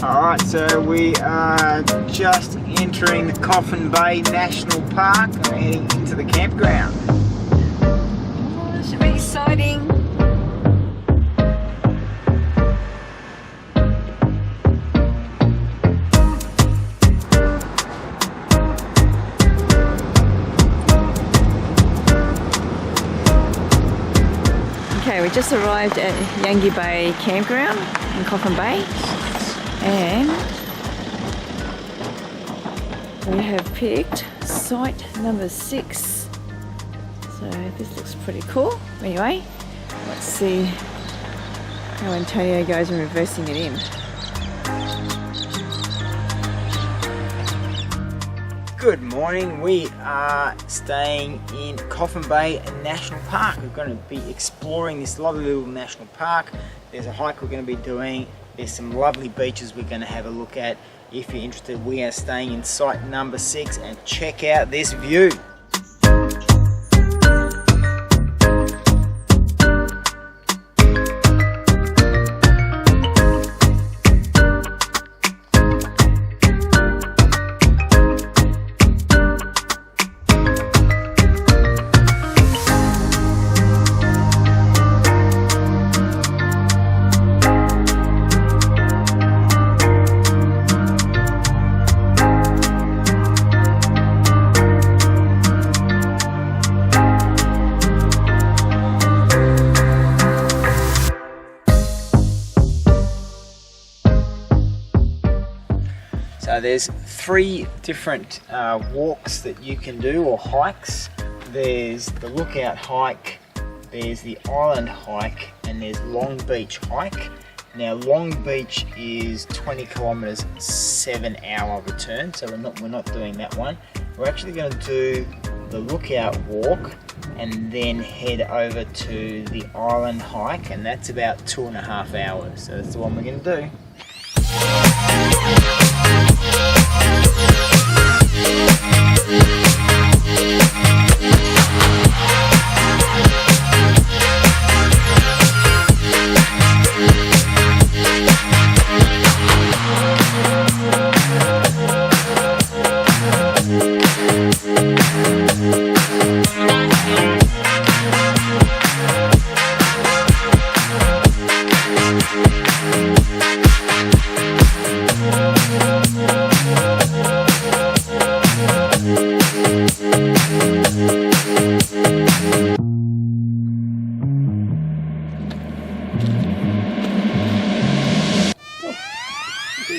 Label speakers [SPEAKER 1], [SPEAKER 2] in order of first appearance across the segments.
[SPEAKER 1] Alright, so we are just entering the Coffin Bay National Park and we're heading into the campground.
[SPEAKER 2] Oh, this should be exciting. Okay, we just arrived at Yangie Bay Campground in Coffin Bay. And we have picked site number 6. So this looks pretty cool. Anyway, let's see how Antonio goes in reversing it in.
[SPEAKER 1] Good morning, we are staying in Coffin Bay National Park. We're going to be exploring this lovely little national park. There's a hike we're going to be doing. There's some lovely beaches we're going to have a look at. If you're interested, we are staying in site number 6 and check out this view. So there's 3 different walks that you can do, or hikes. There's the Lookout hike, there's the Island hike, and there's Long Beach hike. Now Long Beach is 20 kilometers, 7-hour return, so we're not doing that one. We're actually going to do the Lookout walk and then head over to the Island hike, and that's about 2.5 hours. So that's the one we're going to do.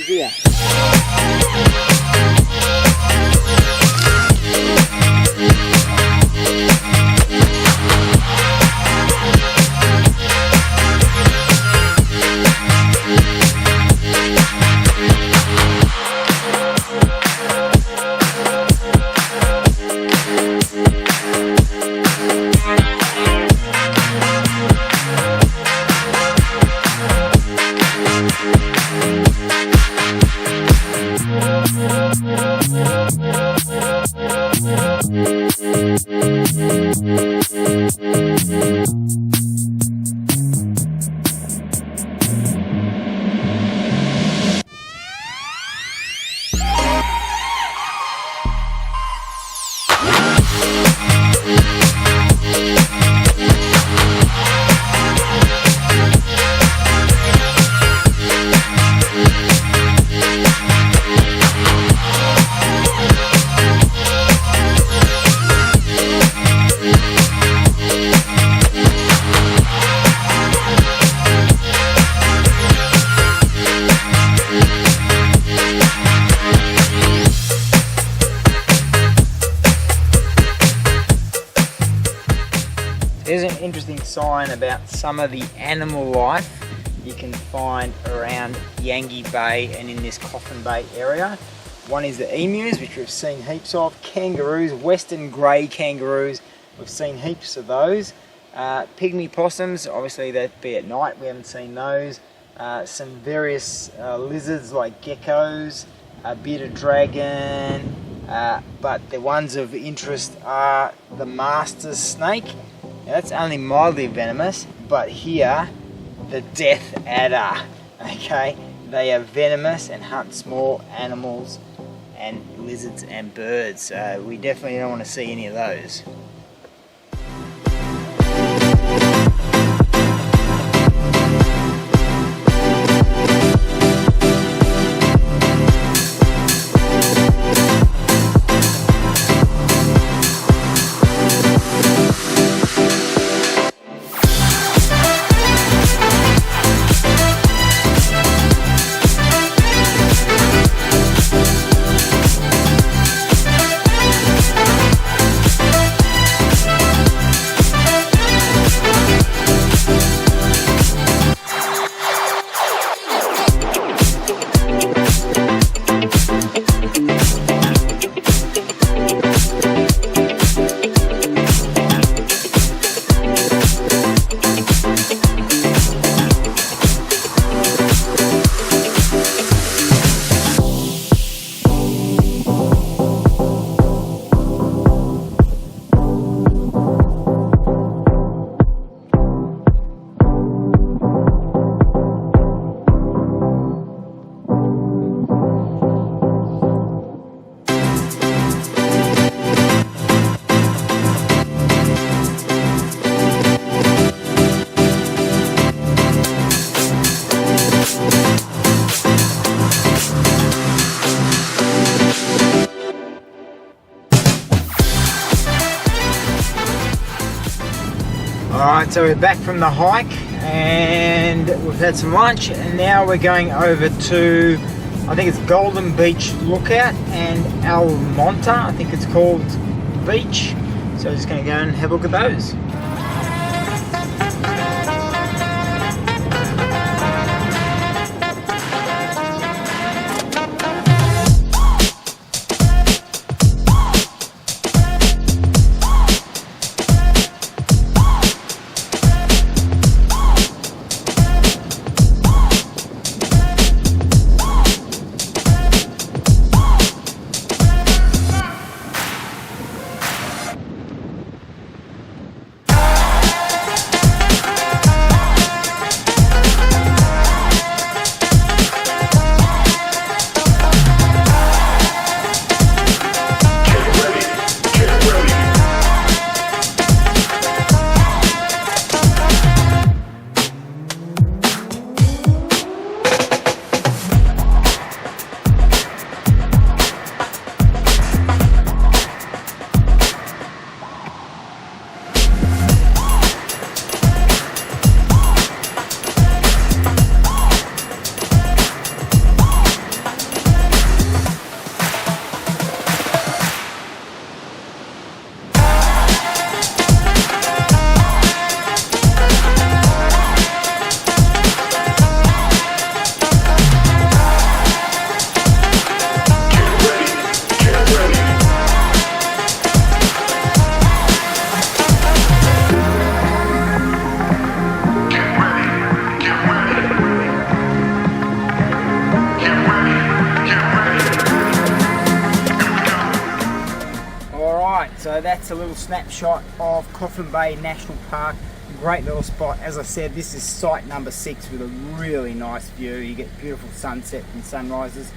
[SPEAKER 1] Yeah. There's an interesting sign about some of the animal life you can find around Yangie Bay and in this Coffin Bay area. One is the emus, which we've seen heaps of, kangaroos, western grey kangaroos, we've seen heaps of those. Pygmy possums, obviously that'd be at night, we haven't seen those. Some various lizards like geckos, bearded dragon, but the ones of interest are the master snake. Now that's only mildly venomous, but here, the death adder. Okay, They are venomous and hunt small animals and lizards and birds, so we definitely don't want to see any of those. Alright, so we're back from the hike and we've had some lunch, and now we're going over to, I think it's Golden Beach Lookout and El Monte, I think it's called, beach. So we're just going to go and have a look at those. So that's a little snapshot of Coffin Bay National Park. Great little spot. As I said, this is site number 6 with a really nice view. You get beautiful sunset and sunrises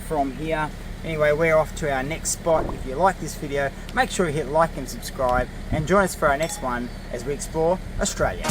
[SPEAKER 1] from here. Anyway, we're off to our next spot. If you like this video, make sure you hit like and subscribe, and join us for our next one as we explore Australia.